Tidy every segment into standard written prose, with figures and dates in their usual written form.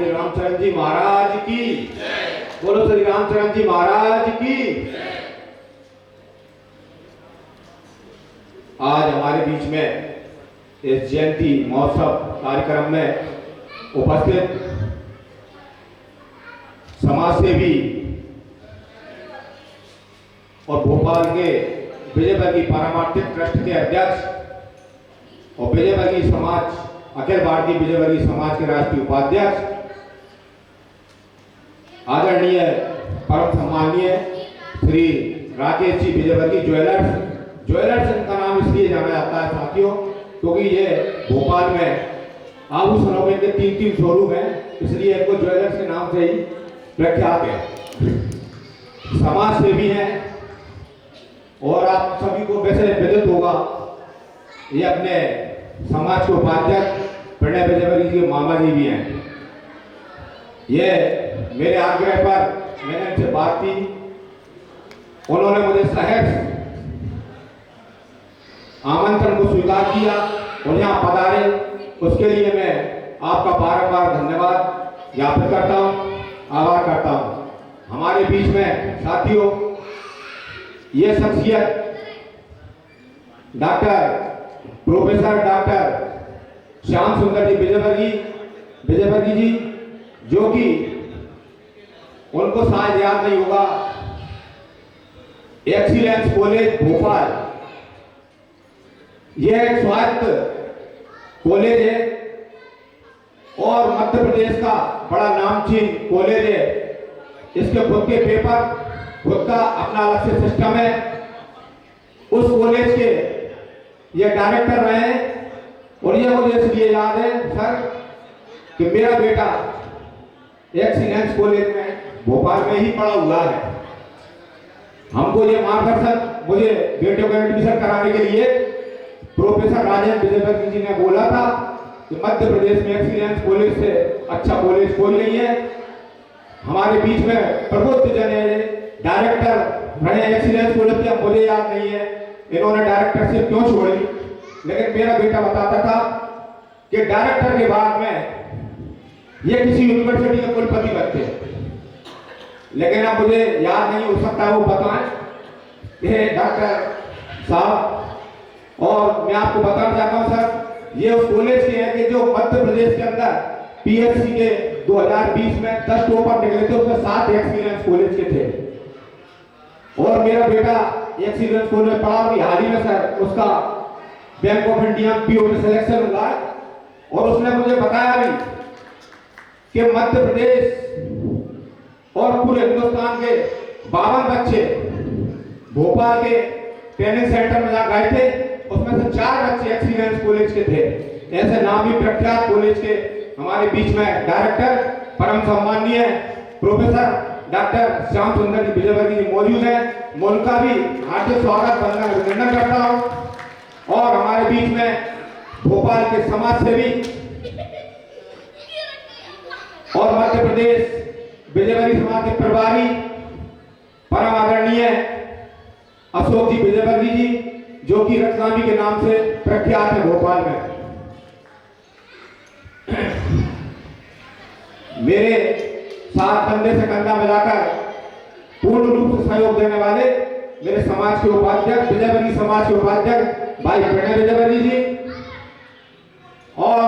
श्री रामचरण जी महाराज की बोलो, श्री रामचरण जी महाराज की। आज हमारे बीच में इस जयंती महोत्सव कार्यक्रम में उपस्थित समाज सेवी और भोपाल के विजयवर्गीय पारमार्थिक ट्रस्ट के अध्यक्ष और विजयवर्गीय समाज अखिल भारतीय विजयवर्गीय समाज के राष्ट्रीय उपाध्यक्ष आदरणीय परम सम्मानीय श्री राकेश जी विजयवर्गीय ज्वेलर्स इनका नाम इसलिए जाना जाता है साथियों, क्योंकि ये भोपाल में आभूषणों के 3 शोरूम हैं, इसलिए इनको ज्वेलर्स के नाम से ही प्रख्यात है। समाज सेवी हैं और आप सभी को वैसे विदित होगा, ये अपने समाज के उपाध्यक्ष प्रणय विजयवर्गीय जी मामा जी भी हैं। ये मेरे आग्रह पर मैंने इनसे बात की, उन्होंने मुझे सहर्ष आमंत्रण को स्वीकार किया और यहाँ पधारे, उसके लिए मैं आपका बार-बार धन्यवाद ज्ञापित करता हूँ, आभार करता हूँ। हमारे बीच में साथियों ये शख्सियत प्रोफेसर डॉक्टर श्याम सुंदर जी विजयवर्गीय जी, जो कि उनको शायद याद नहीं होगा, एक्सीलेंस कॉलेज भोपाल यह एक स्वायत्त कॉलेज है और मध्य प्रदेश का बड़ा नामचीन कॉलेज है। इसके खुद के पेपर, खुद का अपना अलग से सिस्टम है। उस कॉलेज के ये डायरेक्टर रहे हैं और ये मुझे इसलिए याद है सर कि मेरा बेटा एक्सीलेंस कॉलेज में भोपाल में ही पढ़ा हुआ है। हमको ये मार्गदर्शन मुझे बेटे को एडमिशन कराने के लिए प्रोफेसर राजेंद्र विजयवर्गीय जी ने बोला था कि मध्य प्रदेश में एक्सीलेंस कॉलेज से अच्छा कॉलेज कोई नहीं है। हमारे बीच में प्रबुद्ध जन है, डायरेक्टर रहे एक्सीलेंस कॉलेज के, मुझे याद नहीं है इन्होंने डायरेक्टरशिप क्यों छोड़ी, लेकिन मेरा बेटा बताता था कि डायरेक्टर के बाद में ये किसी यूनिवर्सिटी के कुलपति बनते, लेकिन अब मुझे याद नहीं हो सकता वो बताएं ये डॉक्टर साहब। और मैं आपको बताना चाहता हूं सर, ये उस कॉलेज के हैं कि जो मध्य प्रदेश के अंदर पीएचसी के 2020 में 10 टॉपर निकले थे, उसमें 7 एक्सीलेंस कॉलेज के थे। और मेरा बेटा एक्सीलेंस कॉलेज में पढ़ा, अभी हाल ही में सर उसका बैंक ऑफ इंडिया पीओ में सिलेक्शन हुआ है और उसने मुझे बताया भी कि मध्य प्रदेश और पूरे हिंदुस्तान के 52 बच्चे भोपाल के ट्रेनिंग सेंटर में गए थे, उसमें से 4 बच्चे एक्सीलेंस कॉलेज के थे। ऐसे नामी प्रख्यात कॉलेज के हमारे बीच में डायरेक्टर परम सम्मानीय प्रोफेसर डॉक्टर श्याम सुंदर जी विजयवर्गीय जी मौजूद हैं। मैं उनका भी हार्दिक स्वागत अभिनंदन करता हूँ। और हमारे बीच में भोपाल के समाज सेवी और मध्य प्रदेश विजयवर्गीय समाज के प्रभारी परम आदरणीय अशोक जी विजयवर्गीय जी, जो कि रत्नामी के नाम से प्रख्यात है भोपाल में। मेरे साथ कंधे से कंधा मिलाकर पूर्ण रूप से सहयोग देने वाले मेरे समाज के उपाध्यक्ष, विजयवर्गीय समाज के उपाध्यक्ष भाई प्रणय विजयवर्गीय जी और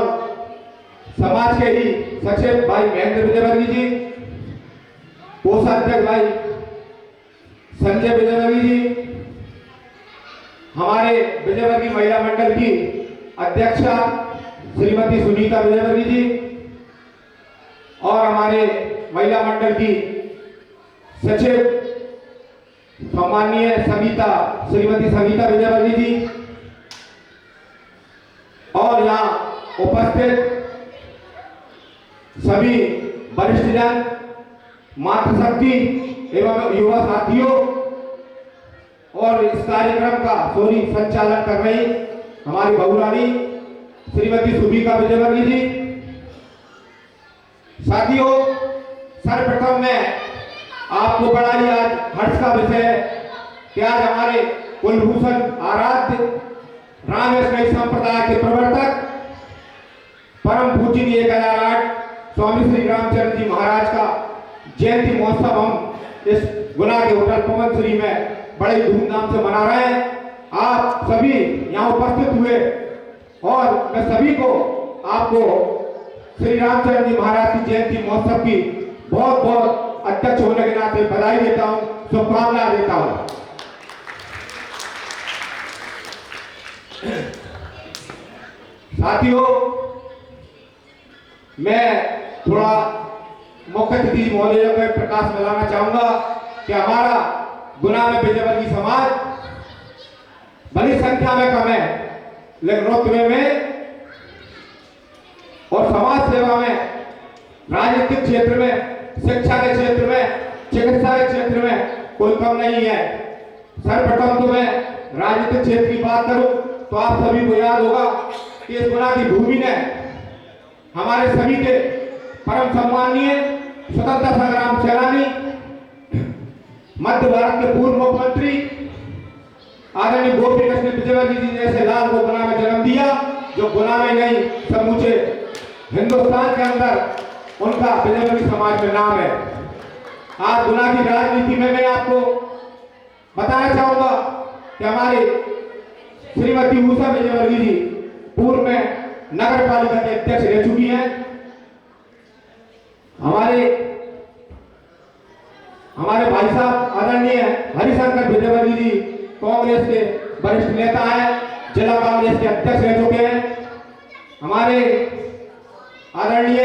समाज के ही सचिव भाई महेंद्र विजयवर्गीय जी, कोषाध्यक्ष भाई संजय विजयवर्गीय जी, हमारे विजयवर्गीय महिला मंडल की अध्यक्षा श्रीमती सुनीता विजयवर्गीय जी और हमारे महिला मंडल की सचिव सम्मानीय श्रीमती सविता विजयवर्गीय जी और यहाँ उपस्थित सभी वरिष्ठ जन, मातृशक्ति एवं युवा साथियों और इस कार्यक्रम का संचालन कर रही हमारी बहुरानी श्रीमती सुबीका विजयवर्गीय जी। साथियों, सर्वप्रथम मैं आपको बड़ा ही आज हर्ष का विषय है कि आज हमारे कुलभूषण आराध्य राम वैष्णव संप्रदाय के प्रवर्तक परम पूजनीय 1008 स्वामी श्री रामचंद्र जी महाराज का जयंती महोत्सव हम इस गुना के होटल पवन श्री में बड़े धूमधाम से मना रहे हैं। आप सभी यहाँ उपस्थित हुए और मैं सभी को आपको श्री रामचंद्र जी महाराज की जयंती महोत्सव की बहुत बहुत अध्यक्ष होने के नाते बधाई देता हूँ, शुभकामनाएं देता हूँ। साथियों, मैं थोड़ा मुख्य अतिथि महोदय में प्रकाश में लाना चाहूंगा कि हमारा गुना में विजयवर्गीय समाज बड़ी संख्या में कम है, लेकिन रुतबे में और समाज सेवा में, राजनीतिक क्षेत्र में, शिक्षा के क्षेत्र में, चिकित्सा के क्षेत्र में कोई कम नहीं है। सर्वप्रथम तो मैं राजनीतिक क्षेत्र की बात करूं तो आप सभी को याद होगा कि इस गुना की भूमि ने हमारे सभी के परम सम्माननीय स्वतंत्रता संग्राम सेनानी, मध्य भारत के पूर्व मुख्यमंत्री आदरणीय गोपी कृष्ण विजयवर्गीय जी जैसे लाल को गुना में जन्म दिया, जो गुना में नहीं समूचे हिंदुस्तान के अंदर उनका विजयवर्गीय समाज में नाम है। आज गुना की राजनीति में मैं आपको बताना चाहूंगा कि हमारे श्रीमती उषा विजयवर्गीय जी पूर्व में नगर पालिका के अध्यक्ष रह चुकी हैं। हमारे भाई साहब आदरणीय हरिशंकर विजयवर्गीय जी कांग्रेस के वरिष्ठ नेता हैं, जिला कांग्रेस के अध्यक्ष रह चुके हैं। हमारे आदरणीय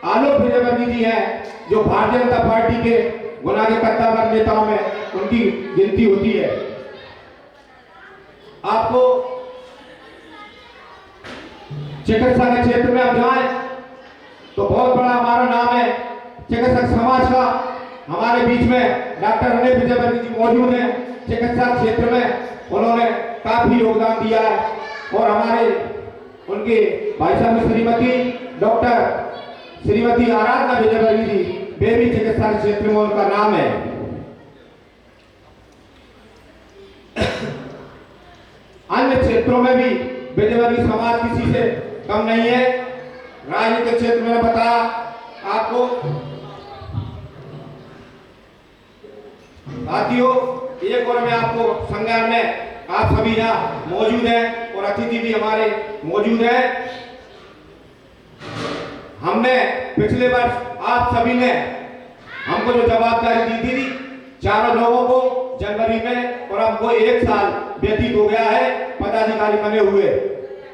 आलोक विजयवर्गीय जी हैं, जो भारतीय जनता पार्टी के गुना के कद्दावर नेताओं में उनकी गिनती होती है। आपको चिकित्सा के क्षेत्र में अब जाएं तो बहुत बड़ा हमारा नाम है चिकित्सक समाज का। हमारे बीच में डॉक्टर अनिल विजयवर्गीय जी मौजूद हैं। चिकित्सा क्षेत्र में उन्होंने काफी योगदान दिया है और हमारे उनके भाई साहब श्रीमती आराधना विजयवर्गीय जी, वे भी चिकित्सा क्षेत्र में उनका नाम है। अन्य क्षेत्रों में भी विजयवर्गीय समाज किसी से कम नहीं है। राजनीतिक क्षेत्र में बताया आपको। साथियों, एक और मैं आपको संज्ञान में आप सभी यहाँ मौजूद हैं और अतिथि भी हमारे मौजूद हैं। हमने पिछले वर्ष आप सभी ने हमको जो जवाबदारी दी थी चारों लोगों को जनवरी में, और हमको 1 साल व्यतीत हो गया है पदाधिकारी बने हुए।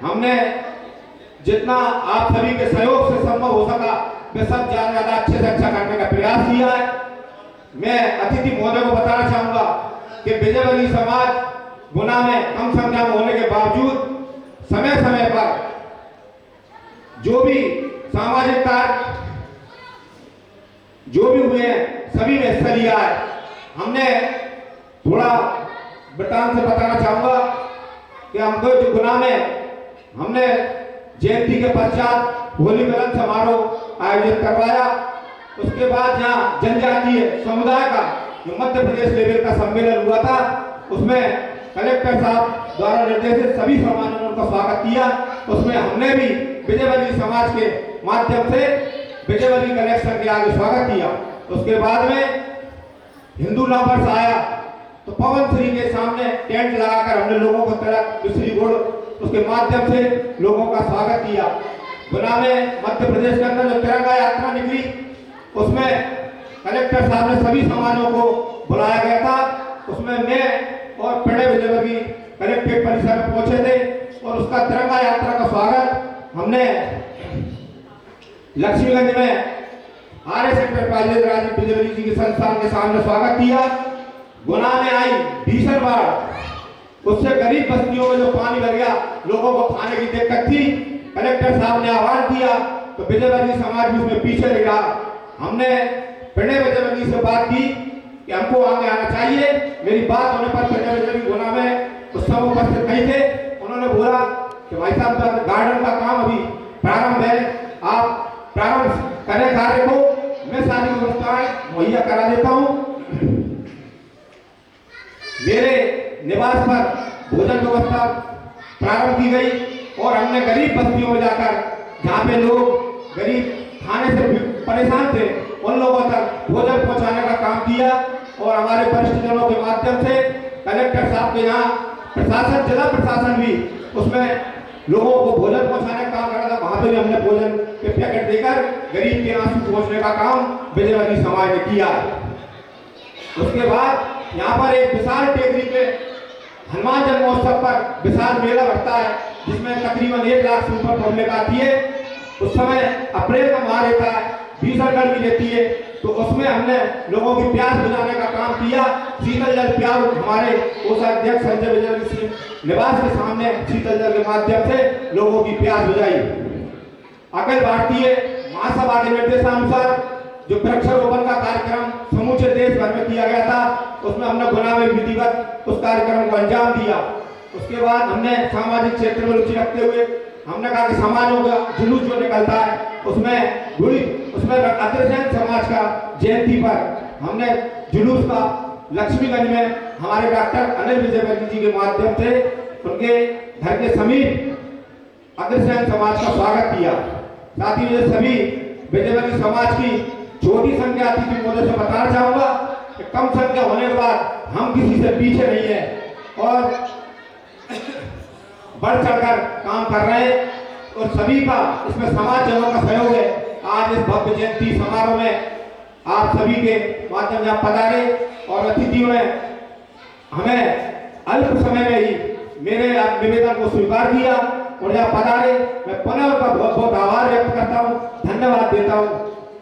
हमने जितना आप सभी के सहयोग से संभव हो सका वे सब ज्यादा अच्छे से अच्छा करने का प्रयास किया है। मैं अतिथि महोदय को बताना चाहूंगा कि विजयवर्गीय समाज गुना में कम संख्या में होने के बावजूद समय समय पर जो भी सामाजिक कार्य जो भी हुए हैं सभी में हिस्सा लिया है। हमने थोड़ा वृत्तांत से बताना चाहूंगा कि हमको जो गुना में हमने जयंती के पश्चात होली मिलन समारोह आयोजित करवाया। उसके बाद यहाँ जनजातीय समुदाय का जो मध्य प्रदेश लेवल का सम्मेलन हुआ था, उसमें कलेक्टर साहब द्वारा निर्देशित सभी समाजों ने उनका स्वागत किया। उसमें हमने भी विजयवर्गीय समाज के माध्यम से विजयवर्गीय कलेक्टर के आगे स्वागत किया। उसके बाद में हिंदू नववर्ष आया तो पवन श्री के सामने टेंट लगाकर हमने लोगों को तिलक मिश्री गुड़ उसके माध्यम से लोगों का स्वागत किया। गुना में मध्य प्रदेश के अंदर जो तिरंगा यात्रा निकली उसमें कलेक्टर साहब ने सभी समाजों को बुलाया गया था। उसमें मैं और पिंडे विजयवर्गीय कलेक्ट्रेट परिसर में पहुंचे थे और उसका तिरंगा यात्रा का स्वागत हमने लक्ष्मीगंज में आर्य एंटरप्राइजेज राजीव विजयवर्गीय जी के संस्थान के सामने स्वागत किया। गुना में आई भीषण बाढ़, उससे गरीब बस्तियों में जो पानी भर गया, लोगों को खाने की दिक्कत थी। कलेक्टर साहब ने आह्वान किया तो विजयवर्गीय समाज भी उसमें पीछे नहीं रहा। हमने पिंडे विजयवर्गीय से बात की कि हमको आगे आना चाहिए। मेरी बात होने पर पिंडे विजयवर्गीय गुना में उस समय उपस्थित नहीं थे। उन्होंने बोला कि भाई साहब गार्डन का काम अभी प्रारंभ है, आप प्रारंभ करें कार्य को, मैं सारी व्यवस्थाएं मुहैया करा देता हूँ। मेरे निवास पर भोजन व्यवस्था प्रारंभ की गई और हमने गरीब बस्तियों में जाकर, जहाँ पे लोग गरीब खाने से परेशान थे उन लोगों तक भोजन पहुंचाने का काम किया। और हमारे वरिष्ठ जनों के माध्यम से कलेक्टर साहब के यहाँ प्रशासन, जिला प्रशासन भी उसमें लोगों को भोजन पहुंचाने का काम कर रहा था। वहां पे भी हमने भोजन के पैकेट देकर गरीब के आंसू पहुंचने का काम विजयवर्गीय समाज ने किया। उसके बाद यहाँ पर एक विशाल टेकरी पे हनुमान जन्मोत्सव पर विशाल मेला लगता है, जिसमें तकरीबन 1 लाख से ऊपर पब्लिक आती है। उस समय अप्रैल का माह रहता है, भीषण गर्मी रहती है, तो उसमें हमने लोगों की प्यास बुझाने का काम किया। शीतल जल पियाऊ हमारे कोषाध्यक्ष संजय विजय सिंह निवास के सामने शीतल जल के माध्यम से लोगों की प्यास बुझाई। अखिल भारतीय महासभा के निर्देशानुसार जो वृक्षारोपण का कार्यक्रम समूचे देश भर में किया गया था, उसमें हमने गुना में विधिवत उस कार्यक्रम को अंजाम दिया। उसके बाद हमने सामाजिक क्षेत्र में रुचि रखते हुए हमने कहा कि समाजों का जुलूस जो निकलता है उसमें अग्रसेन समाज का जयंती पर हमने जुलूस का लक्ष्मीगंज में हमारे डॉक्टर अनिल विजयवर्गीय जी के माध्यम से उनके घर के समीप अग्रसेन समाज का स्वागत किया। साथ ही ये सभी विजयवर्गीय समाज की छोटी संख्या थी, कि मुझे से बताना चाहूंगा कि कम संख्या होने के बाद हम किसी से पीछे नहीं है और बढ़ चढ़कर काम कर रहे हैं। और सभी का इसमें समाज जनों का सहयोग है। आज इस भव्य जयंती समारोह में आप सभी के माध्यम से आप पधारे और अतिथियों ने हमें अल्प समय में ही मेरे निवेदन को स्वीकार किया और यहाँ पधारे। मैं पुनः उनका बहुत बहुत आभार व्यक्त करता हूँ, धन्यवाद देता हूँ।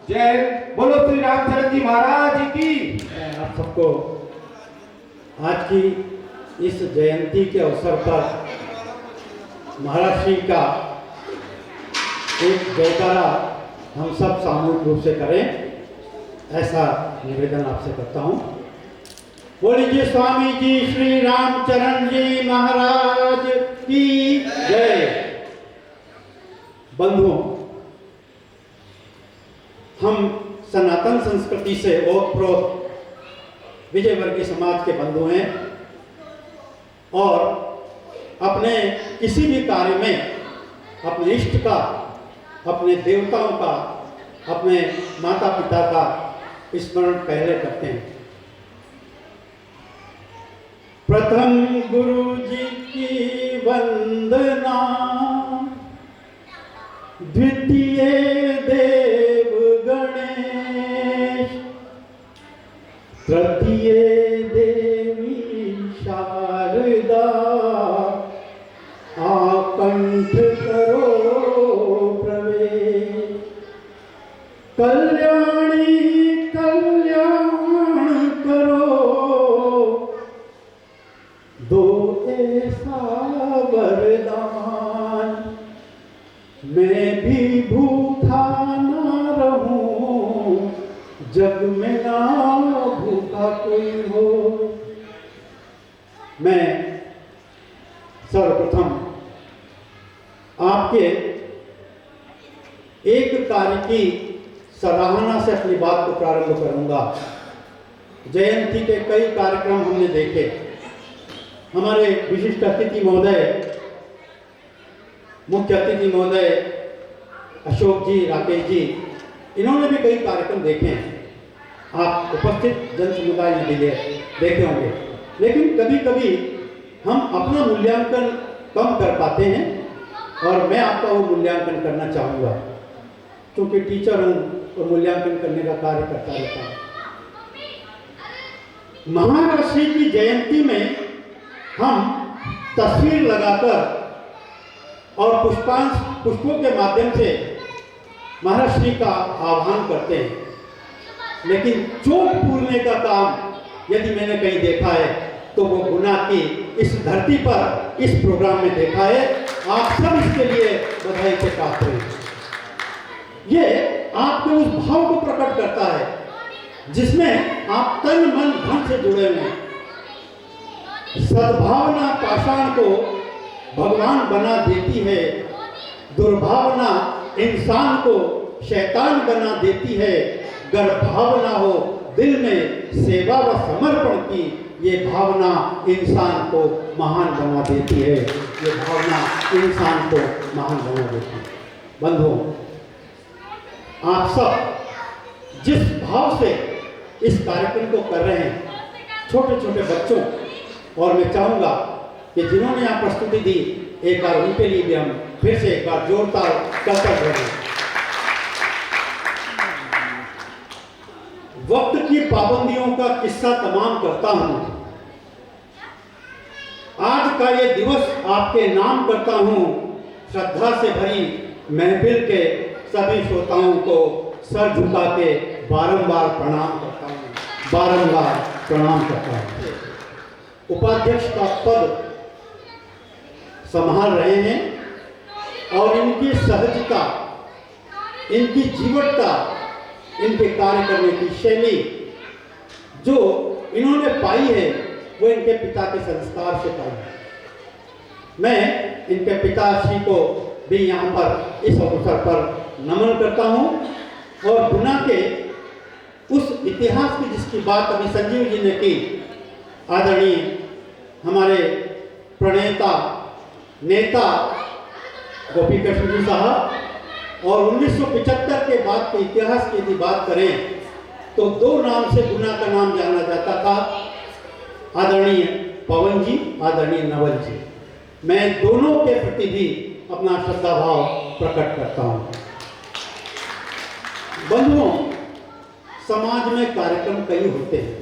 जय हिंद, बोलो श्री रामचंद्र जी महाराज की। आप सबको आज की इस जयंती के अवसर पर महाराज श्री का एक जयकारा हम सब सामूहिक रूप से करें, ऐसा निवेदन आपसे करता हूं। बोलिए स्वामी जी श्री रामचरण जी महाराज की जय। बंधुओं, हम सनातन संस्कृति से ओतप्रोत विजयवर्गीय समाज के बंधु हैं और अपने किसी भी कार्य में अपने इष्ट का, अपने देवताओं का, अपने माता पिता का स्मरण पहले करते हैं। प्रथम गुरु जी की वंदना, द्वितीय देव गणेश, तृतीय देवी शारदा, आकंठ करो प्रवेश, कल्याणी कल्याण करो, दो ऐसा वरदान, मैं भी भूखा ना रहूं, जग में ना भूखा कोई हो। मैं सर्वप्रथम आपके एक कार्य की सराहना से अपनी बात को प्रारंभ करूंगा। जयंती के कई कार्यक्रम हमने देखे। हमारे विशिष्ट अतिथि महोदय, मुख्य अतिथि महोदय अशोक जी, राकेश जी, इन्होंने भी कई कार्यक्रम देखे हैं। आप उपस्थित जन समुदाय में भी देखे होंगे। लेकिन कभी कभी हम अपना मूल्यांकन कम कर पाते हैं और मैं आपका वो मूल्यांकन करना चाहूँगा, क्योंकि टीचर हूँ और मूल्यांकन करने का कार्य करता रहता हूँ। महाराज श्री की जयंती में हम तस्वीर लगाकर और पुष्पों के माध्यम से महाराज श्री का आह्वान करते हैं, लेकिन चोट पूरने का काम यदि मैंने कहीं देखा है तो वो गुना की इस धरती पर इस प्रोग्राम में देखा है। आप सब इसके लिए बधाई के पात्र हैं। ये आपके उस भाव को प्रकट करता है जिसमें आप तन मन धन से जुड़े हुए हैं। सद्भावना पाषाण को भगवान बना देती है, दुर्भावना इंसान को शैतान बना देती है। गर भावना हो दिल में सेवा व समर्पण की, ये भावना इंसान को महान बना देती है। ये भावना इंसान को महान बना देती है। बंधुओं, आप सब जिस भाव से इस कार्यक्रम को कर रहे हैं, छोटे छोटे बच्चों, और मैं चाहूँगा कि जिन्होंने यहाँ प्रस्तुति दी, एक बार उनके लिए भी हम फिर से एक बार जोरदार करतब करें। वक्त की पाबंदियों का किस्सा तमाम करता हूँ, आज का ये दिवस आपके नाम करता हूँ, श्रद्धा से भरी महफिल के सभी श्रोताओं को सर झुका के बारंबार प्रणाम करता हूँ, बारंबार प्रणाम करता हूँ। उपाध्यक्ष का पद संभाल रहे हैं और इनकी सहजता, इनकी जीवटता, इनके कार्य करने की शैली जो इन्होंने पाई है, वो इनके पिता के संस्कार से पाई है। मैं इनके पिताश्री को भी यहाँ पर इस अवसर पर नमन करता हूँ और गुना के उस इतिहास की जिसकी बात अभी संजीव जी ने की, आदरणीय हमारे प्रणेता नेता गोपी कृष्ण जी साहब, और 1975 के बाद के इतिहास की यदि बात करें तो दो नाम से गुना का नाम जाना जाता था, आदरणीय पवन जी, आदरणीय नवल जी। मैं दोनों के प्रति भी अपना श्रद्धा भाव प्रकट करता हूँ। बंधुओं, समाज में कार्यक्रम कई होते हैं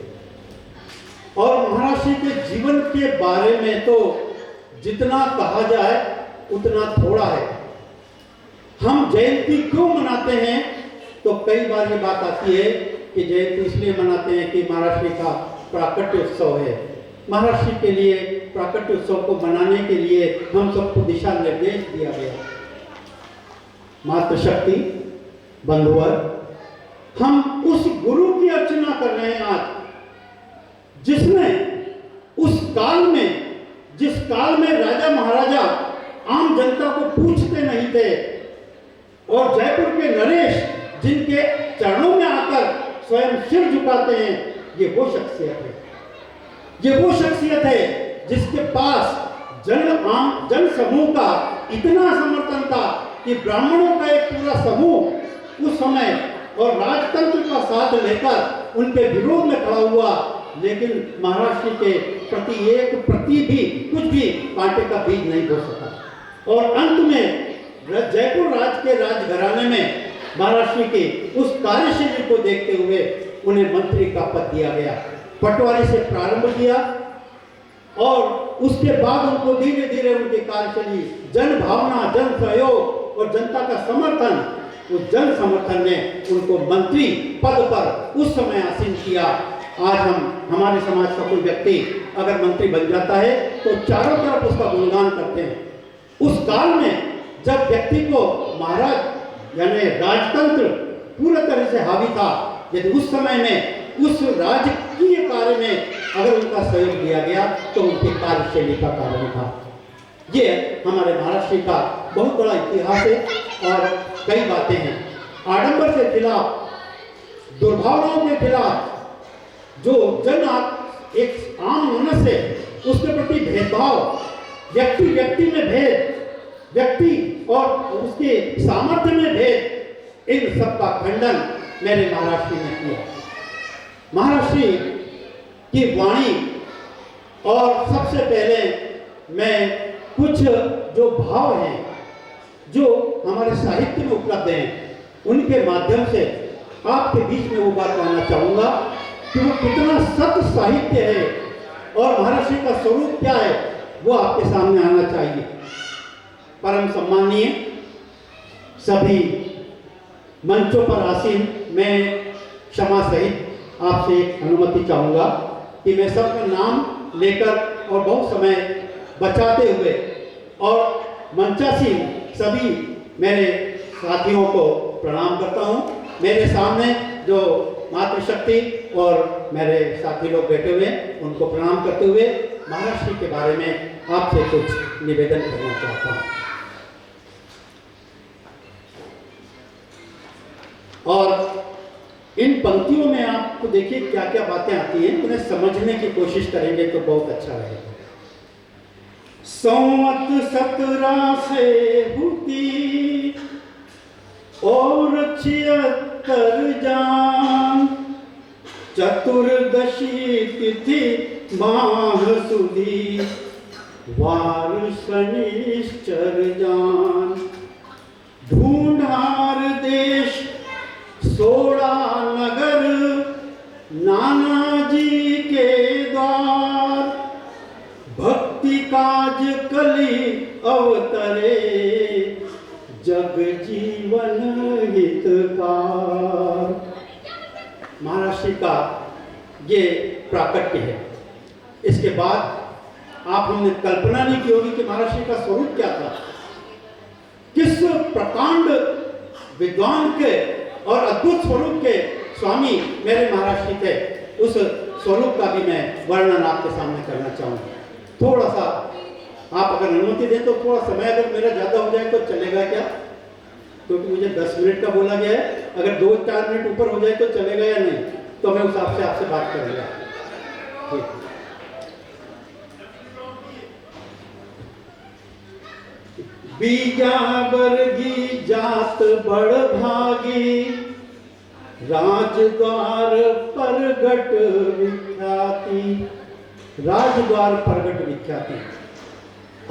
और महाराज जी के जीवन के बारे में तो जितना कहा जाए उतना थोड़ा है। हम जयंती क्यों मनाते हैं, तो कई बार ये बात आती है कि जयंती इसलिए मनाते हैं कि महाराज जी का प्राकट्य उत्सव है। महाराज जी के लिए प्राकट्य उत्सव को मनाने के लिए हम सबको दिशा निर्देश दिया गया। मातृशक्ति बंधुवर, हम उस गुरु की अर्चना कर रहे हैं आज, जिसने उस काल में, जिस काल में राजा महाराजा आम जनता को पूछते नहीं थे और जयपुर के नरेश जिनके चरणों में आकर स्वयं सिर झुकाते हैं, ये वो शख्सियत है। ये वो शख्सियत है जिसके पास जन समूह का इतना समर्थन था कि ब्राह्मणों का एक पूरा समूह उस समय और राजतंत्र का साथ लेकर उनके विरोध में खड़ा हुआ, लेकिन महाराज जी के प्रति एक प्रति भी कुछ भी कांटे का बीज नहीं बो सका। और अंत में जयपुर राज के राजघराने में महाराज जी की उस कार्यशैली को देखते हुए उन्हें मंत्री का पद दिया गया। पटवारी से प्रारंभ किया और उसके बाद उनको धीरे धीरे उनकी कार्यशैली, जन भावना, जन सहयोग और जनता का समर्थन, उस जन समर्थन ने उनको मंत्री पद पर उस समय आसीन किया। आज हमारे समाज का कोई व्यक्ति अगर मंत्री बन जाता है तो चारों तरफ उसका गुणगान करते हैं। उस काल में जब व्यक्ति को महाराज यानी राजतंत्र पूरी तरह से हावी था, यदि उस समय में उस राजकीय कार्य में अगर उनका सहयोग दिया गया तो उनकी कार्यशैली का कारण था। ये हमारे महाराष्ट्र का बहुत बड़ा इतिहास है और कई बातें हैं। आडंबर के खिलाफ, दुर्भावनाओं के खिलाफ जो एक आम मनुष्य है उसके प्रति भेदभाव, व्यक्ति में भेद, व्यक्ति और उसके सामर्थ्य में भेद, इन सब का खंडन मेरे महाराष्ट्र ने किया। महाराष्ट्र की वाणी और सबसे पहले मैं कुछ जो भाव हैं जो हमारे साहित्य में उपलब्ध हैं उनके माध्यम से आपके बीच में वो बात कहना चाहूँगा कि वो कितना सत साहित्य है और महाराष्ट्र का स्वरूप क्या है, वो आपके सामने आना चाहिए। परम सम्मानीय सभी मंचों पर आसीन, मैं क्षमा सहित आपसे अनुमति चाहूँगा कि मैं सबका नाम लेकर और बहुत समय बचाते हुए और मंचासीन सभी मेरे साथियों को प्रणाम करता हूँ। मेरे सामने जो मातृशक्ति और मेरे साथी लोग बैठे हुए हैं उनको प्रणाम करते हुए महाराष्ट्र के बारे में आपसे कुछ निवेदन करना चाहता हूँ। और इन पंक्तियों में आपको देखिए क्या क्या बातें आती हैं, उन्हें समझने की कोशिश करेंगे तो बहुत अच्छा रहेगा। संवत 17 से हुती और 76 जान चतुर्दशी तिथि माह सुदी वार शनिश्चर जान ढूंढार देश 16 नगर नाना जी के द्वार भक्ति काज कली अवतरे जग जीवन हितकार। महाराष्ट्र का ये प्राकट्य है। इसके बाद आप हमने कल्पना नहीं की होगी कि महाराष्ट्र का स्वरूप क्या था, किस प्रकांड विद्वान के और अद्भुत स्वरूप के स्वामी मेरे महाराष्ट्र थे। उस स्वरूप का भी मैं वर्णन आपके सामने करना चाहूँगा। थोड़ा सा आप अगर अनुमति दें तो थोड़ा समय अगर मेरा ज़्यादा हो जाए तो चलेगा क्या? क्योंकि मुझे 10 मिनट का बोला गया है। अगर 2-4 मिनट ऊपर हो जाए तो चलेगा या नहीं, तो मैं उस हिसाब से आपसे बात करूँगा। ठीक। बीजा वर्गी जात बड़ भागी राजद्वार परगट विख्याति। राजद्वार परगट विख्याति।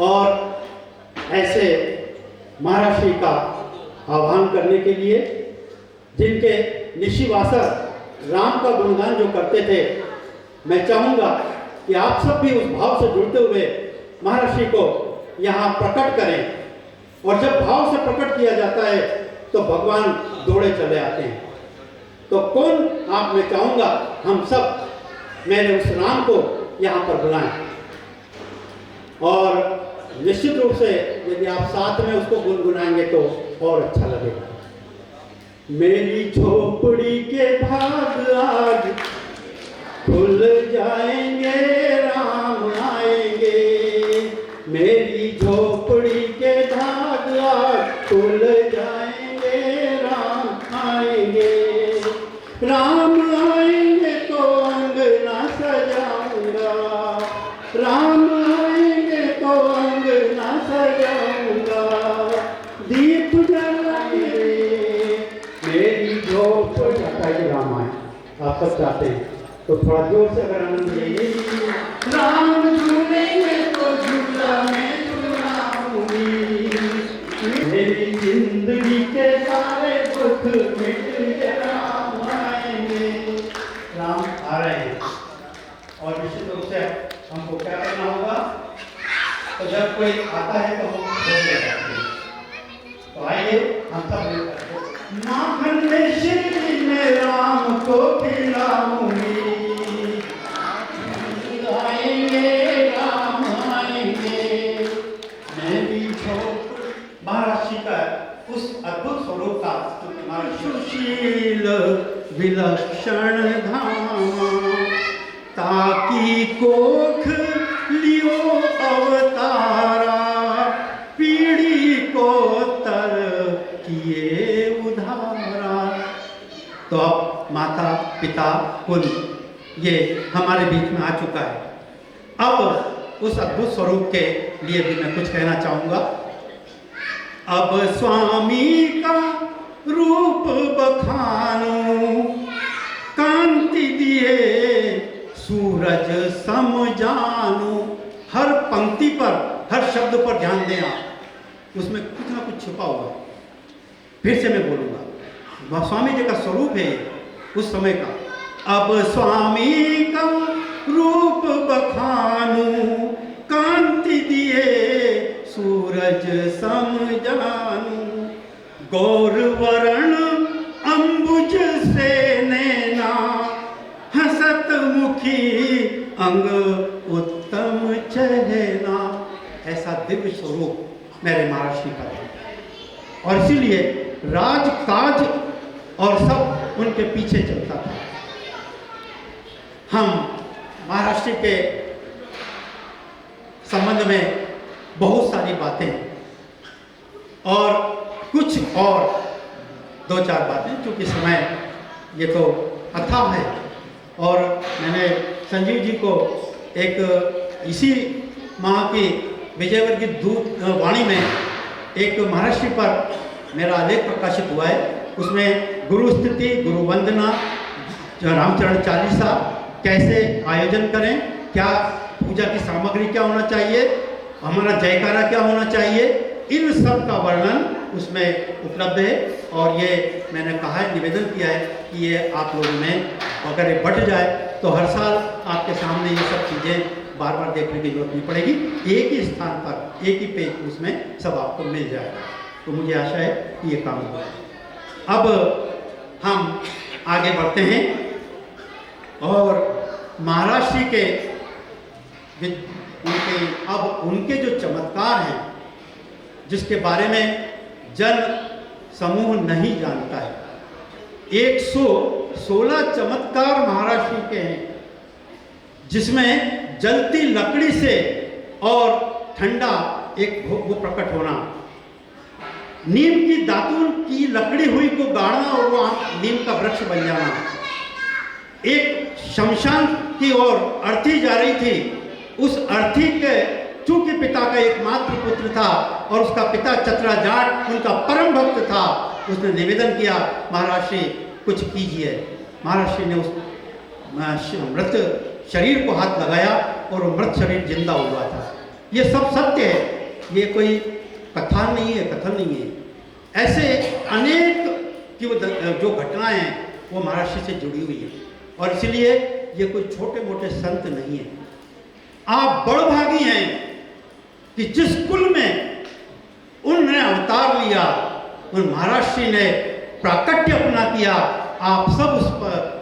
और ऐसे महाराष्ट्र का आह्वान करने के लिए जिनके निशिवासर राम का गुणगान जो करते थे, मैं चाहूँगा कि आप सब भी उस भाव से जुड़ते हुए महाराष्ट्र को यहाँ प्रकट करें। और जब भाव से प्रकट किया जाता है तो भगवान दौड़े चले आते हैं। तो कौन आप, मैं चाहूँगा हम सब मेरे उस राम को यहाँ पर बुलाएं। और निश्चित रूप से यदि आप साथ में उसको गुनगुनाएंगे तो और अच्छा लगेगा। मेरी झोपड़ी के भाग आज खुल जाएंगे, राम आएंगे। मेरी झोपड़ी के भाग आज खुल जाएंगे, राम आएंगे। राम आएंगे तो अंगना सजाऊंगा, राम आएंगे तो अंगना सजाऊंगा। दीप जलाएंगे मेरी झोपड़ी। राम आए, आप सब चाहते हैं तो थोड़ा जोर से अगर आनंद लीजिए। राम झूलेंगे तो झूला में झूलाऊंगी, मेरी जिंदगी के सारे दुख मिट राम आएंगे। राम आ रहे हैं। और निश्चित रूप से हमको क्या करना होगा, तो जब कोई आता है तो हम बोलते जाते हैं। तो आइए हम सब मिलकर माखन में श्री में राम को खिलाऊंगी। आएंगे राम आएंगे। मेरी झोपड़ी महाराष्ट्र का उस अद्भुत स्वरूप का सुशील विलक्षण धाम ताकि कोख लियो अवतारा पीढ़ी को तर किए उधारा। तो अब माता पिता कुल ये हमारे बीच में आ चुका है। अब उस अद्भुत स्वरूप के लिए भी मैं कुछ कहना चाहूँगा। अब स्वामी का रूप बखानू कांति दिए सूरज सम जानू। हर पंक्ति पर, हर शब्द पर ध्यान दें आप, उसमें कुछ ना कुछ छुपा हुआ। फिर से मैं बोलूँगा, स्वामी जी का स्वरूप है उस समय का। अब स्वामी का रूप बखानू कांति दिए सूरज सम जानू। गौर वरण अंबुज से नैना हसत मुखी अंग उत्तम चेहरा। ऐसा दिव्य स्वरूप मेरे महाराष्ट्र का था। और इसीलिए राज काज और सब उनके पीछे चलता था। हम महाराष्ट्र के संबंध में बहुत सारी बातें और कुछ और 2-4 बातें, चूँकि समय ये तो अथाह है। और मैंने संजीव जी को एक इसी माह की विजयवर्गीय दूत वाणी में एक महाराष्ट्र पर मेरा आलेख प्रकाशित हुआ है। उसमें गुरु स्तुति, गुरु वंदना, रामचरण चालीसा कैसे आयोजन करें, क्या पूजा की सामग्री क्या होना चाहिए, हमारा जयकारा क्या होना चाहिए, इन सब का वर्णन उसमें उपलब्ध है। और ये मैंने कहा है, निवेदन किया है कि ये आप लोगों में अगर ये बढ़ जाए तो हर साल आपके सामने ये सब चीज़ें बार बार देखने की जरूरत नहीं पड़ेगी, एक ही स्थान पर एक ही पेज उसमें सब आपको मिल जाएगा। तो मुझे आशा है कि ये काम होगा। अब हम आगे बढ़ते हैं और महाराष्ट्र के उनके जो चमत्कार हैं, जिसके बारे में जन समूह नहीं जानता है। 116 चमत्कार महाराष्ट्र के हैं, जिसमें जलती लकड़ी से और ठंडा एक वो प्रकट होना, नीम की दातून की लकड़ी हुई को गाड़ना और वो नीम का वृक्ष बन जाना, एक शमशान की ओर अर्थी जा रही थी, उस अर्थी के चूंकि पिता का एकमात्र पुत्र था और उसका पिता चतरा जाट उनका परम भक्त था, उसने निवेदन किया महाराज श्री कुछ कीजिए। महाराज श्री ने उस मृत शरीर को हाथ लगाया और वो मृत शरीर जिंदा हुआ था। ये सब सत्य है, ये कोई कथा नहीं है, कथन नहीं है। ऐसे अनेक की जो घटनाएं हैं वो महाराज श्री से जुड़ी हुई है और इसलिए ये कोई छोटे मोटे संत नहीं है। आप बड़भागी हैं कि जिस कुल में उन्होंने अवतार लिया, उन महाराज श्री ने प्राकट्य अपना किया। आप सब उस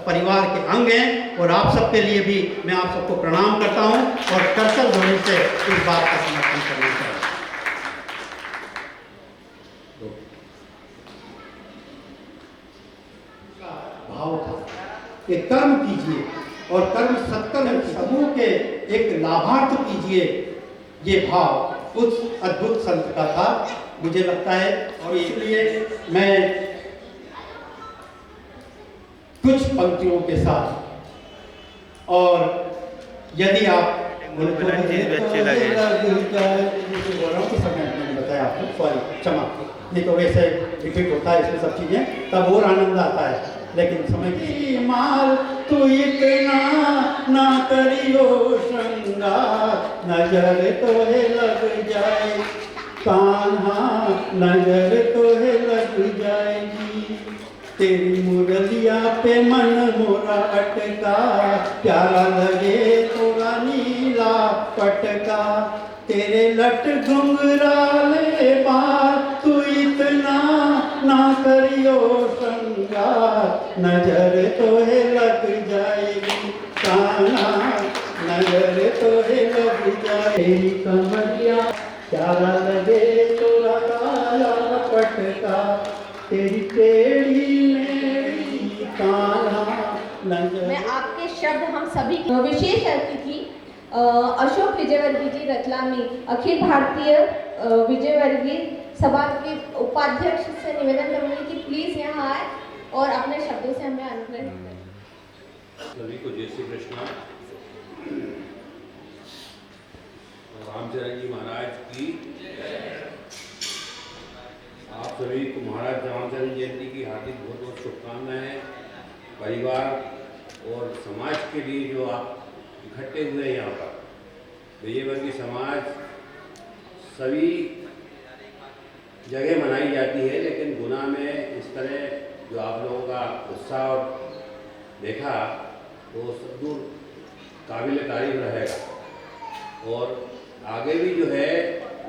परिवार के अंग हैं और आप सबके लिए भी मैं आप सबको प्रणाम करता हूं और करतल ध्वनि से इस बात का समर्थन करना चाहता हूं। भाव था कि कर्म कीजिए और कर्म सत्कर्म समूह के एक लाभार्थ कीजिए, ये भाव उस अद्भुत संत का था मुझे लगता है। और इसलिए मैं कुछ पंक्तियों के साथ, और यदि आप बताया आपको, सॉरी क्षमा, नहीं तो वैसे रिपीट होता है इसमें सब चीजें, तब और आनंद आता है। लेकिन समय की माल तू इतना ना करियो श्रृंगार, नजर तो है लग जाए कान्हा, नजर तो है लग जाएगी, तेरी मुरलिया पे मन मोरा अटका, प्यारा लगे थोड़ा नीला पटका, तेरे लट घुंघराले बाल तू इतना ना करियो श्रृंगार, नजर तो है लग जाएगी कान्हा, नजर तो है लग जाएगी, कमरिया प्यारा लगे थोड़ा काला पटका, तेरी टेढ़ी मेरी कान्हा नजर। मैं आपके शब्द हम सभी विशेष अतिथि अशोक विजयवर्गीय जी रतलामी, अखिल भारतीय विजयवर्गीय सभा के उपाध्यक्ष से निवेदन करूंगी कि प्लीज यहाँ आए और अपने शब्दों से हमें अनुग्रहित करें। सभी को जय श्री कृष्णा। रामचरण जी महाराज की, आप सभी को महाराज रामचरण जयंती की हार्दिक बहुत बहुत शुभकामनाएं। परिवार और समाज के लिए जो आप इकट्ठे हुए हैं यहाँ पर, विजयवर्गीय समाज सभी जगह मनाई जाती है, लेकिन गुना में इस तरह जो आप लोगों का उत्साह देखा वो सदूर काबिल तारीफ रहेगा और आगे भी जो है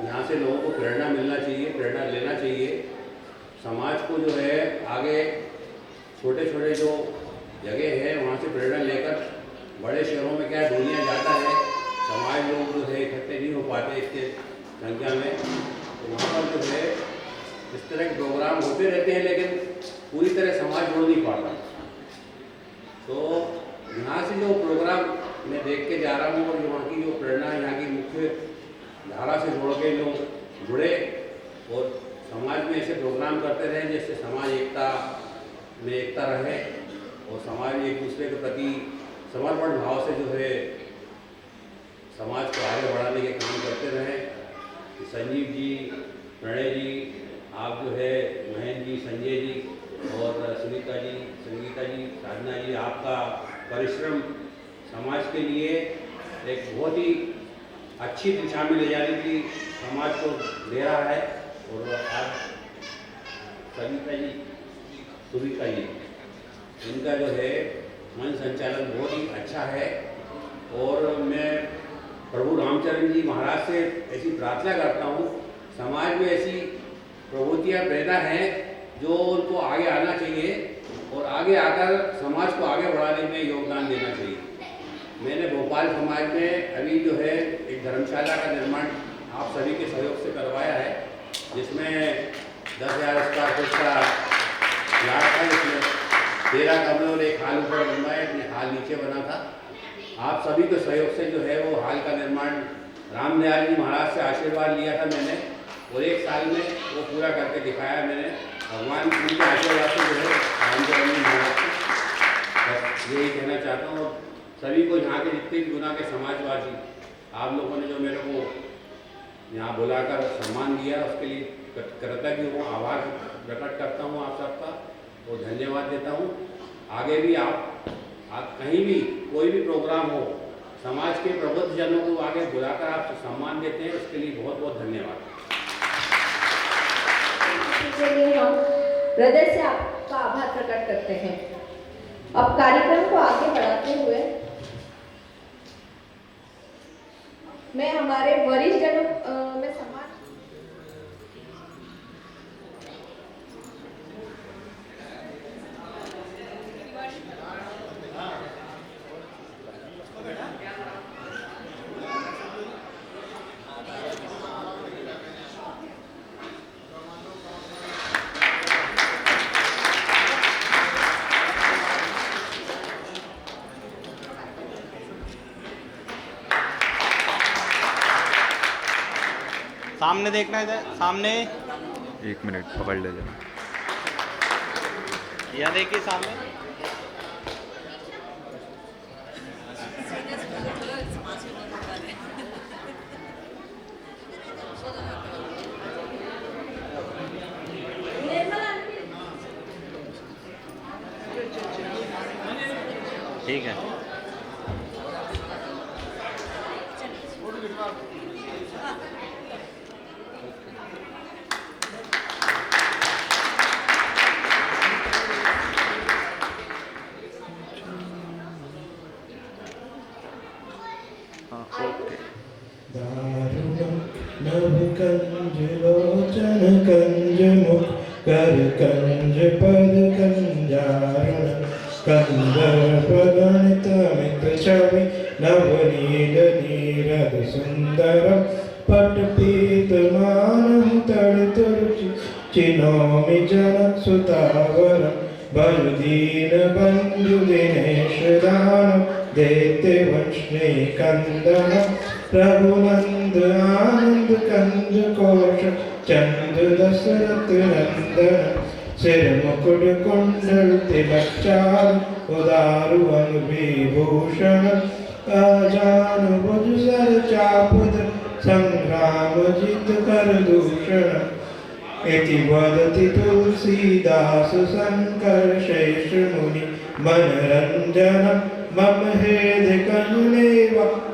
यहाँ से लोगों को प्रेरणा मिलना चाहिए, प्रेरणा लेना चाहिए। समाज को जो है आगे छोटे छोटे जो जगह है वहाँ से प्रेरणा लेकर, बड़े शहरों में क्या दुनिया जाता है, समाज लोग जो है इकट्ठे नहीं हो पाते इतने संख्या में, तो वहाँ पर जो है इस तरह के प्रोग्राम होते रहते हैं लेकिन पूरी तरह समाज जोड़ नहीं पाता। तो यहाँ से जो प्रोग्राम मैं देख के जा रहा हूँ और यहाँ की जो प्रेरणा, यहाँ की मुख्य धारा से जोड़ के लोग जुड़े और समाज में ऐसे प्रोग्राम करते रहे जिससे समाज एकता में एकता रहे और समाज एक दूसरे के प्रति समर्पण भाव से जो है समाज को आगे बढ़ाने के काम करते रहे। संजीव जी, प्रणय जी, आप जो है महेंद्र जी, संजय जी और सुनीता जी, संगीता जी, साधना जी, आपका परिश्रम समाज के लिए एक बहुत ही अच्छी दिशा में ले जाने की समाज को दे रहा है। और आज संगीता जी, सुनीता जी, इनका जो है मन संचालन बहुत ही अच्छा है। और मैं प्रभु रामचरण जी महाराज से ऐसी प्रार्थना करता हूँ, समाज में ऐसी प्रवृत्तियाँ पैदा हैं जो उनको आगे आना चाहिए और आगे आकर समाज को आगे बढ़ाने में योगदान देना चाहिए। मैंने भोपाल समाज में अभी जो है एक धर्मशाला का निर्माण आप सभी के सहयोग से करवाया है, जिसमें 10,000 स्क्वायर फुट का प्लाट है, जिसमें 13 कमरे और एक हाल ऊपर बनवाया, अपने हाल नीचे बना था। आप सभी के सहयोग से जो है वो हाल का निर्माण रामदयाल जी महाराज से आशीर्वाद लिया था मैंने, और 1 साल में वो पूरा करके दिखाया मैंने। भगवान उनके आशीर्वाद से जो है रामदयाल जी महाराज से बस यही कहना चाहता हूँ। और सभी को यहाँ के जितने भी गुना के समाजवासी आप लोगों ने जो मेरे को यहाँ बुलाकर सम्मान दिया, उसके लिए कृतज्ञ हूँ, आभार प्रकट करता हूँ आप सबका और धन्यवाद देता हूँ। आगे भी आप कहीं भी कोई भी प्रोग्राम हो, समाज के प्रबुद्ध जनों को आगे बुलाकर आप सम्मान देते हैं, उसके लिए बहुत बहुत धन्यवाद। इसके लिए हम हृदय से आपका आभार प्रकट करते हैं। अब कार्यक्रम को आगे बढ़ाते हुए मैं हमारे वरिष्ठ जनों में समाज सामने देखना है, सामने 1 मिनट पकड़ ले जरा। यहाँ देखिए सामने। ठीक है। दारुणं नवकंज लोचन कंज मुख कर कंज पद कंजारुण कंदर्प गणित मित छवि नवनील नीरद सुंदरम पट पीत मानम तड़ित रुचि चिनोमि जनक सुतावरम बलुदीन बंधु दिनेश दानम देते वंशने कंदनम प्रभुनंद आनंद कंद कोश चंद दशरथ नंदन सिर मुकुट कुंडल तिलक चारु उदारु अंग विभूषण अजान भुज सर चापद संग्राम जित कर दूषण इति वदति तुलसीदास शंकर शेष मुनि मनरंजनम मम हृदय करुणे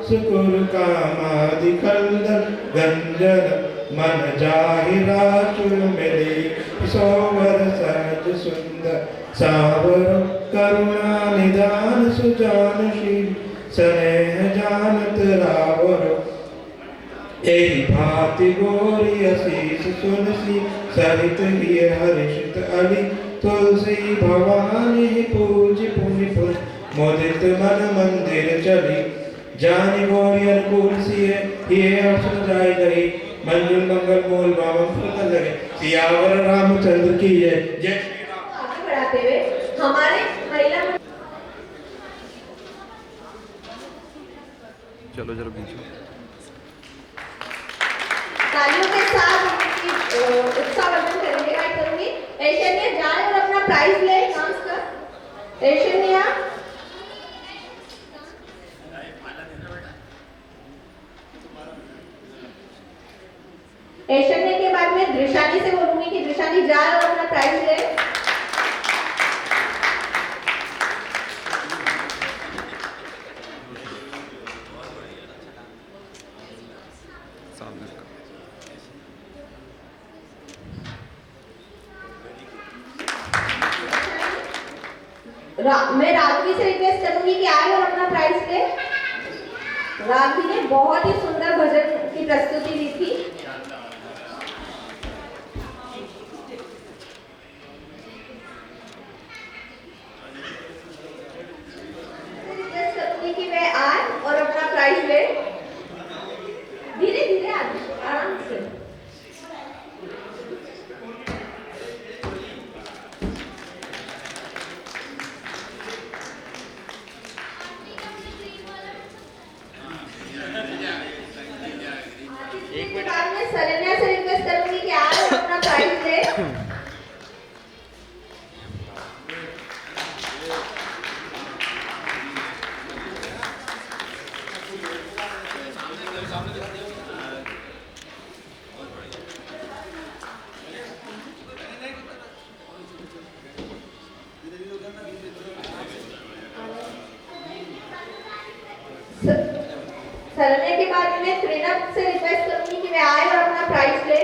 सुकुर कामादि कल्दर गंजन मन जाहि राचुर मिले सोवर सहज सुंदर सावर करुणा निदान सुजानशील स्नेह जानत रावर एहि भांति गोरी असीस सुनसी सहित हिय हर्षित अली तुलसी भवानी पूज पुनि पुन मोदित मन मंदिर चली जानी गोरी अनुकूल सिए हिय अवसर जाय गई मंजुल मंगल मूल बाबा फल लगे सियावर रामचंद्र की जय। जय श्री राम। आगे बढ़ाते हुए हमारे महिला चलो चलो पीछे तालियों के साथ उत्साहवर्धन करेंगे। मैं करूंगी ऐश्वर्या जाए और अपना प्राइज ले डांस कर। ऐश्वर्या ऐश्वर्या के बाद बाद मैं दृशानी से बोलूंगी कि दृशानी जाए और अपना प्राइज ले। सामने का मैं राघवी से रिक्वेस्ट करूंगी कि आए और अपना प्राइज ले। राघवी ने बहुत ही सुंदर भजन की प्रस्तुति दी थी। रिक्वेस्ट करूंगी कि वह आए और अपना प्राइज ले। धीरे धीरे आराम से। इसके बाद में सरन्या से रिक्वेस्ट करूंगी कि आप अपना प्राइज ले। सरन्या के बाद में त्रिनव से रिक्वेस्ट करूंगी कि वे आए और अपना प्राइज ले।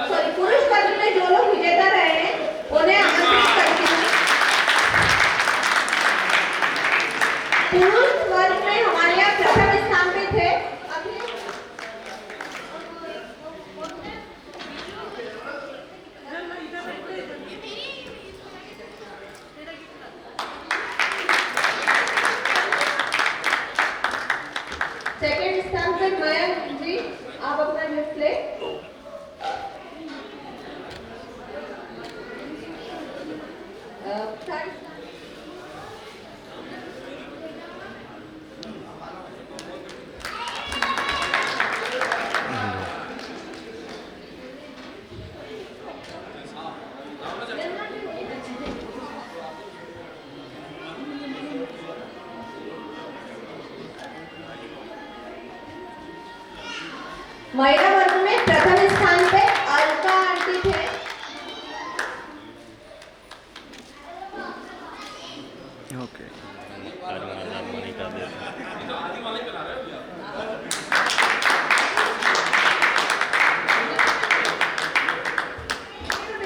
सॉरी, पुरुष वर्ग में जो लोग विजेता रहे हैं उन्हें आमंत्रित करती हूँ। पुरुष वर्ग में हमारे यहाँ प्रथम स्थान पे थे सेकंड स्थान पे मयंक जी, आप अपना गिफ्ट ले। थर्ड महिला वर्ग में प्रथम स्थान पे अलका आंटी थे। ओके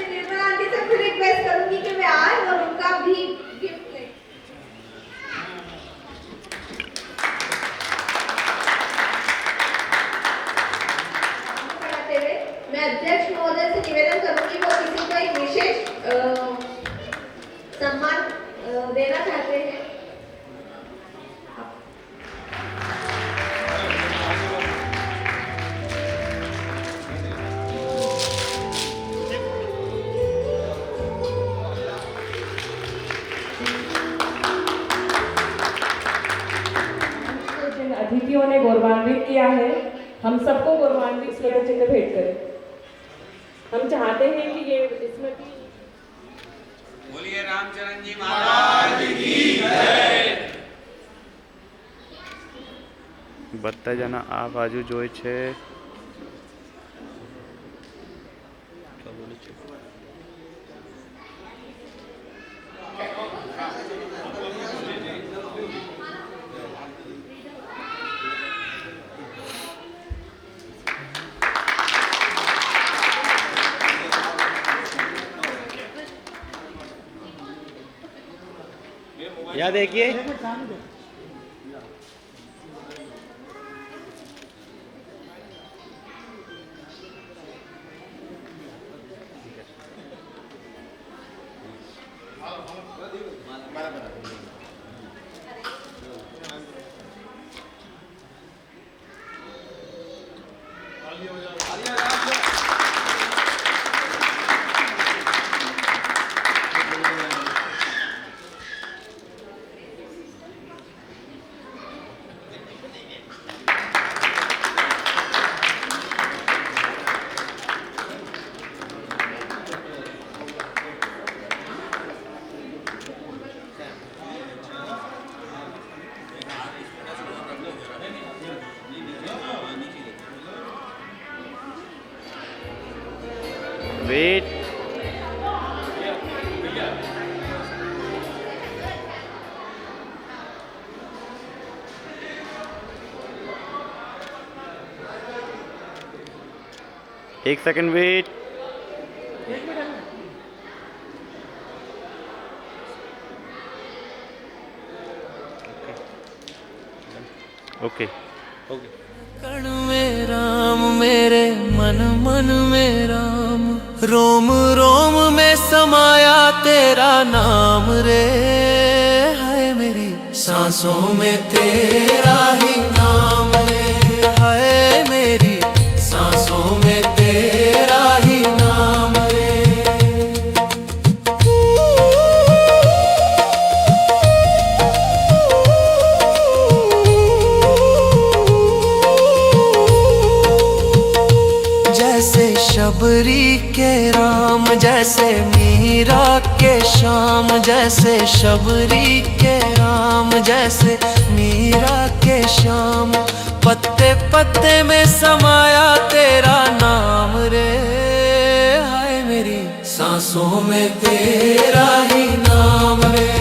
निर्मला आंटी से फिर रिक्वेस्ट करूंगी कि वे आए और उनका भी गिफ्ट ले। मैं अध्यक्ष महोदय से निवेदन करूंगी वो किसी को एक विशेष सम्मान देना चाहते हैं। जिन अतिथियों ने गौरवान्वित किया है, हम सबको गौरवान्वित स्मृति चिन्ह भेंट करें। हम चाहते हैं कि ये स्मृति बोलिए रामचरण जी महाराज की जय। બધા જણા આ બાજુ જોઈ છે यहाँ देखिए एक सेकंड वेट। Okay okay. कण में राम मेरे मन मन में राम, रोम रोम में समाया तेरा नाम रे। हाय मेरी सांसों में तेरा ही नाम रे। हाय मेरी सांसों में तेरा ही नाम रे। जैसे शबरी के राम, जैसे मीरा के श्याम, जैसे शबरी के राम, जैसे मीरा के श्याम, पत्ते पत्ते में समाया तेरा नाम रे। हाय मेरी सांसों में तेरा ही नाम रे।